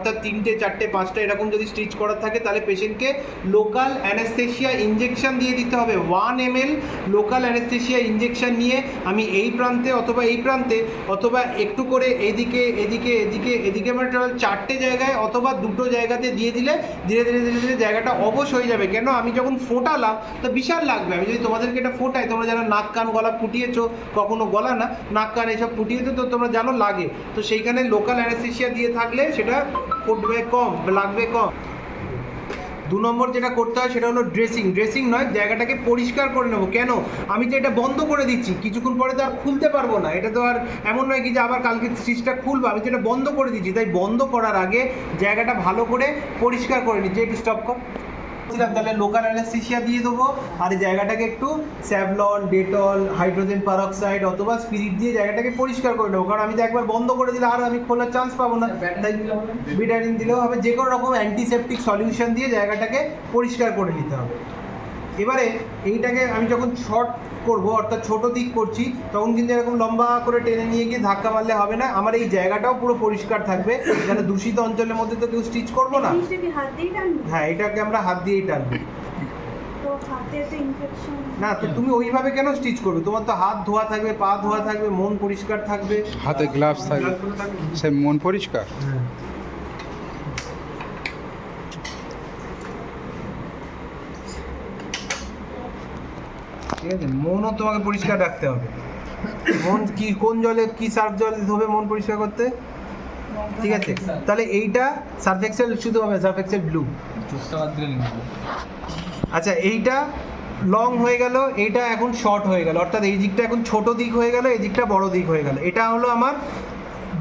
অর্থাৎ 3টে 4টে 5টা এরকম যদি স্টিচ করার থাকে তাহলে পেশেন্টকে লোকাল অ্যানেস্থেশিয়া ইঞ্জেকশন দিয়ে দিতে হবে। 1 ml লোকাল অ্যানেস্থেশিয়া ইঞ্জেকশন নিয়ে আমি এই প্রান্তে অথবা এই প্রান্তে অথবা একটু করে এদিকে এদিকে এদিকে এদিকে মানে টোটাল 4টে জায়গায় অথবা 2টো জায়গাতে দিয়ে দিলে ধীরে ধীরে ধীরে ধীরে জায়গাটা অবশ হয়ে যাবে। কেন, আমি যখন ফোটালাম তো বিশাল লাগবে। আমি যদি তোমাদেরকে এটা ফোটাই, তোমরা যারা নাক কান গলা ফুটিয়েছো, কখনো গলা না নাক কান এসব ফুটিয়েছো তো তোমরা জানো লাগে, তো সেইখানে লোকাল অ্যানেস্থেশিয়া দিয়ে থাকলে সেটা ফুটবে কম, লাগবে কম। 2 নম্বর যেটা করতে হয় সেটা হলো ড্রেসিং নয়, জায়গাটাকে পরিষ্কার করে নেবো। কেন, আমি তো এটা বন্ধ করে দিচ্ছি, কিছুক্ষণ পরে তো আর খুলতে পারবো না, এটা তো আর এমন নয় কি যে আবার কালকে স্টিচটা খুলবো, আমি তো এটা বন্ধ করে দিচ্ছি। তাই বন্ধ করার আগে জায়গাটা ভালো করে পরিষ্কার করে নিচ্ছি। একটু স্টপ কর। তাহলে লোকাল অ্যানেস্থেশিয়া দিয়ে দেবো আর এই জায়গাটাকে একটু স্যাভলন, ডেটল, হাইড্রোজেন পারঅক্সাইড অথবা স্পিরিট দিয়ে জায়গাটাকে পরিষ্কার করে নেবো। কারণ আমি তো একবার বন্ধ করে দিলে আর আমি খোলার চান্স পাবো না, তাই বিটাডিন দিলেও হবে। যে কোনো রকম অ্যান্টিসেপটিক সলিউশন দিয়ে জায়গাটাকে পরিষ্কার করে নিতে হবে। এবারে এইটাকে আমি যখন শর্ট করব, অর্থাৎ ছোটো দিক করছি, তখন কিন্তু এরকম লম্বা করে টেনে নিয়ে গিয়ে ধাক্কা মারলে হবে না। আমার এই জায়গাটাও পুরো পরিষ্কার থাকবে, যেন দূষিত অঞ্চলের মধ্যে তো কেউ স্টিচ করবো না। হ্যাঁ, এটাকে আমরা হাত দিয়েই টানবো। না তো তুমি ওইভাবে কেন স্টিচ করবে? তোমার তো হাত ধোয়া থাকবে, পা ধোয়া থাকবে, মন পরিষ্কার থাকবে, হাতে গ্লাভস থাকবে, সে মন পরিষ্কার। ঠিক আছে, মনও তোমাকে পরিষ্কার রাখতে হবে। মন কি, কোন জলে কি সার্ফ জল ধোবে মন পরিষ্কার করতে? ঠিক আছে, তাহলে এইটা সার্ফ এক্সেল শুধু হবে, সার্ফ এক্সেল ব্লু। আচ্ছা, এইটা লং হয়ে গেল, এইটা এখন শর্ট হয়ে গেল, অর্থাৎ এই দিকটা এখন ছোট দিক হয়ে গেল, এই দিকটা বড় দিক হয়ে গেল। এটা হলো আমার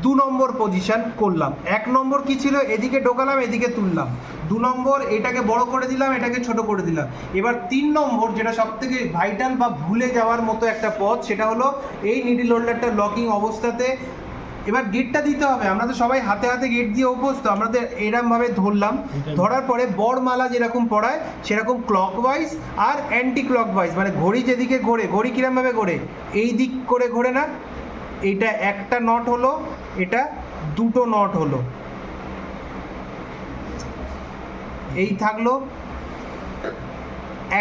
2 নম্বর পজিশন করলাম। 1 নম্বর কি ছিল, এদিকে ঢোকালাম, এদিকে তুললাম। 2 নম্বর এটাকে বড় করে দিলাম, এটাকে ছোট করে দিলাম। এবার 3 নম্বর যেটা সবথেকে ভাইটাল বা ভুলে যাওয়ার মতো একটা পথ, সেটা হলো এই নিডল হোল্ডারটা লকিং অবস্থাতে এবার গেটটা দিতে হবে। আমরা তো সবাই হাতে হাতে গেট দিয়ে অভ্যস্ত, আমরা তো এরমভাবে ধরলাম, ধরার পরে বড়মালা যেরকম পড়ায় সেরকম ক্লকওয়াইজ আর অ্যান্টি ক্লকওয়াইজ, মানে ঘড়ি যেদিকে ঘোরে, ঘড়ি কীরমভাবে ঘোরে, এই দিক করে ঘোরে না, এইটা একটা নট হলো, এটা 2টো নট হলো, এই থাকলো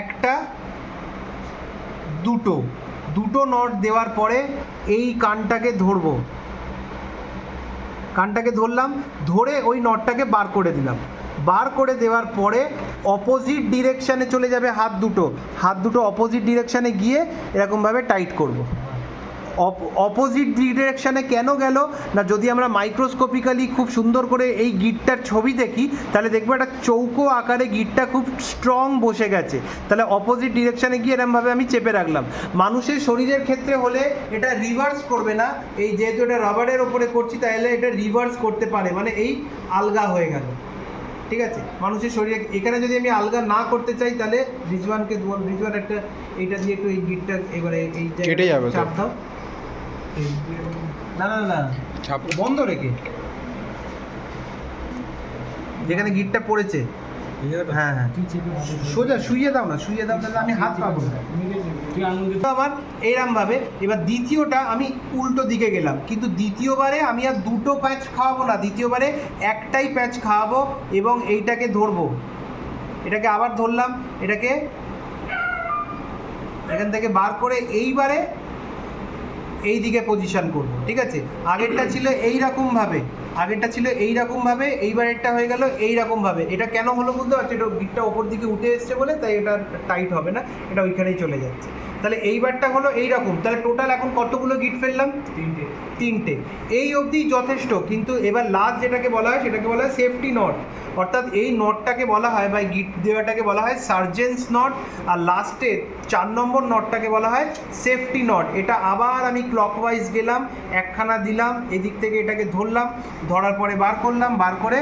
একটা, 2টো নট দেওয়ার পরে এই কানটাকে ধরবো, কানটাকে ধরলাম, ধরে ওই নটটাকে বার করে দিলাম। বার করে দেওয়ার পরে অপোজিট ডিরেকশানে চলে যাবে হাত দুটো অপোজিট ডিরেকশানে গিয়ে এরকমভাবে টাইট করব। অপোজিট ডিরেকশানে কেন গেল না, যদি আমরা মাইক্রোস্কোপিক্যালি খুব সুন্দর করে এই গিটটার ছবি দেখি তাহলে দেখবো একটা চৌকো আকারে গিটটা খুব স্ট্রং বসে গেছে। তাহলে অপোজিট ডিরেকশানে গিয়ে এরমভাবে আমি চেপে রাখলাম। মানুষের শরীরের ক্ষেত্রে হলে এটা রিভার্স করবে না, এই যেহেতু এটা রাবারের ওপরে করছি তাহলে এটা রিভার্স করতে পারে, মানে এই আলগা হয়ে গেল। ঠিক আছে, মানুষের শরীরে এখানে যদি আমি আলগা না করতে চাই তাহলে রিজওয়ানকে, রিজওয়ান একটা এইটা দিয়ে একটু এই গিটটা এবারে এই জায়গায় চাপ দাও। না না না, বন্ধ রেখে যেখানে গিটটা পড়েছে, হ্যাঁ হ্যাঁ সোজা শুইয়ে দাও না, শুইয়ে দাও, তাহলে আমি হাত পাবো না আমার এইরমভাবে। এবার দ্বিতীয়টা আমি উল্টো দিকে গেলাম, কিন্তু দ্বিতীয়বারে আমি আর 2টো প্যাচ খাওয়াবো না, দ্বিতীয়বারে একটাই প্যাচ খাওয়াবো এবং এইটাকে ধরবো, এটাকে আবার ধরলাম, এটাকে এখান থেকে বার করে এইবারে এই দিকে পজিশন করব। ঠিক আছে, আগেরটা ছিল এইরকমভাবে, এইবারেরটা হয়ে গেল এইরকমভাবে। এটা কেন হলো বুঝতে পারছি, এটা গিটটা ওপর দিকে উঠে এসছে বলে, তাই এটা টাইট হবে না, এটা ওইখানেই চলে যাচ্ছে। তাহলে এইবারটা হলো এইরকম। তাহলে টোটাল এখন কতগুলো গিট ফেললাম? 3টে। এই অবধি যথেষ্ট। কিন্তু এবার লাস্ট যেটাকে বলা হয় সেটাকে বলা হয় সেফটি নট, অর্থাৎ এই নটটাকে বলা হয় বা গিট দেওয়াটাকে বলা হয় সার্জেন্স নট, আর লাস্টে 4 নম্বর নটটাকে বলা হয় সেফটি নট। এটা আবার আমি ক্লকওয়াইজ গেলাম, একখানা দিলাম, এদিক থেকে এটাকে ধরলাম, ধরার পরে বার করলাম, বার করে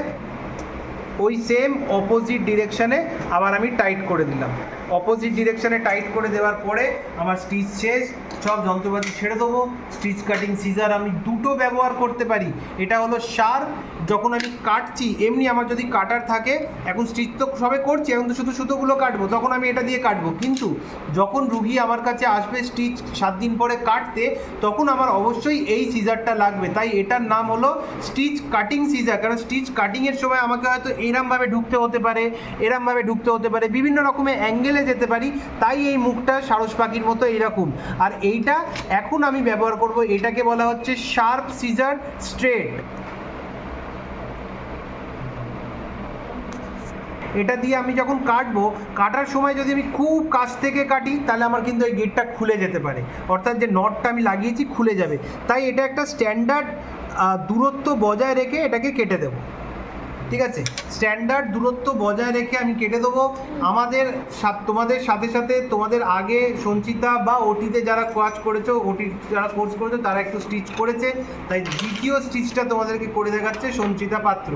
ওই সেম অপোজিট ডিরেকশানে আবার আমি টাইট করে দিলাম। অপোজিট ডিরেকশনে টাইট করে দেওয়ার পরে আমার স্টিচ শেষ। সব যন্ত্রপাতি ছেড়ে দেবো। স্টিচ কাটিং সিজার আমি দুটো ব্যবহার করতে পারি। এটা হলো শার্প, যখন আমি কাটছি, এমনি আমার যদি কাটার থাকে, এখন স্টিচ তো সবে করছি, এখন তো শুধু সুতোগুলো কাটবো, তখন আমি এটা দিয়ে কাটবো। কিন্তু যখন রুগী আমার কাছে আসবে স্টিচ 7 দিন পরে কাটতে, তখন আমার অবশ্যই এই সিজারটা লাগবে। তাই এটার নাম হলো স্টিচ কাটিং সিজার। কারণ স্টিচ কাটিংয়ের সময় আমাকে হয়তো এরমভাবে ঢুকতে হতে পারে, এরমভাবে ঢুকতে হতে পারে, বিভিন্ন রকমের অ্যাঙ্গেলে যেতে পারি। তাই এই মুখটা সারস পাখির মতো এইরকম। আর এইটা এখন আমি ব্যবহার করব, এটাকে বলা হচ্ছে শার্প সিজার স্ট্রেট। এটা দিয়ে আমি যখন কাটবো, কাটার সময় যদি আমি খুব কাছ থেকে কাটি, তাহলে আমার কিন্তু এই গেটটা খুলে যেতে পারে, অর্থাৎ যে নটটা আমি লাগিয়েছি খুলে যাবে। তাই এটা একটা স্ট্যান্ডার্ড দূরত্ব বজায় রেখে এটাকে কেটে দেবো। ঠিক আছে, স্ট্যান্ডার্ড দূরত্ব বজায় রেখে আমি কেটে দেবো। তোমাদের সাথে সাথে তোমাদের আগে সঞ্চিতা বা ওটিতে যারা কাজ করেছো, ওটি যারা কোর্স করেছো, তারা একটু স্টিচ করেছে, তাই দ্বিতীয় স্টিচটা তোমাদেরকে করে দেখাচ্ছে সঞ্চিতা পাত্র।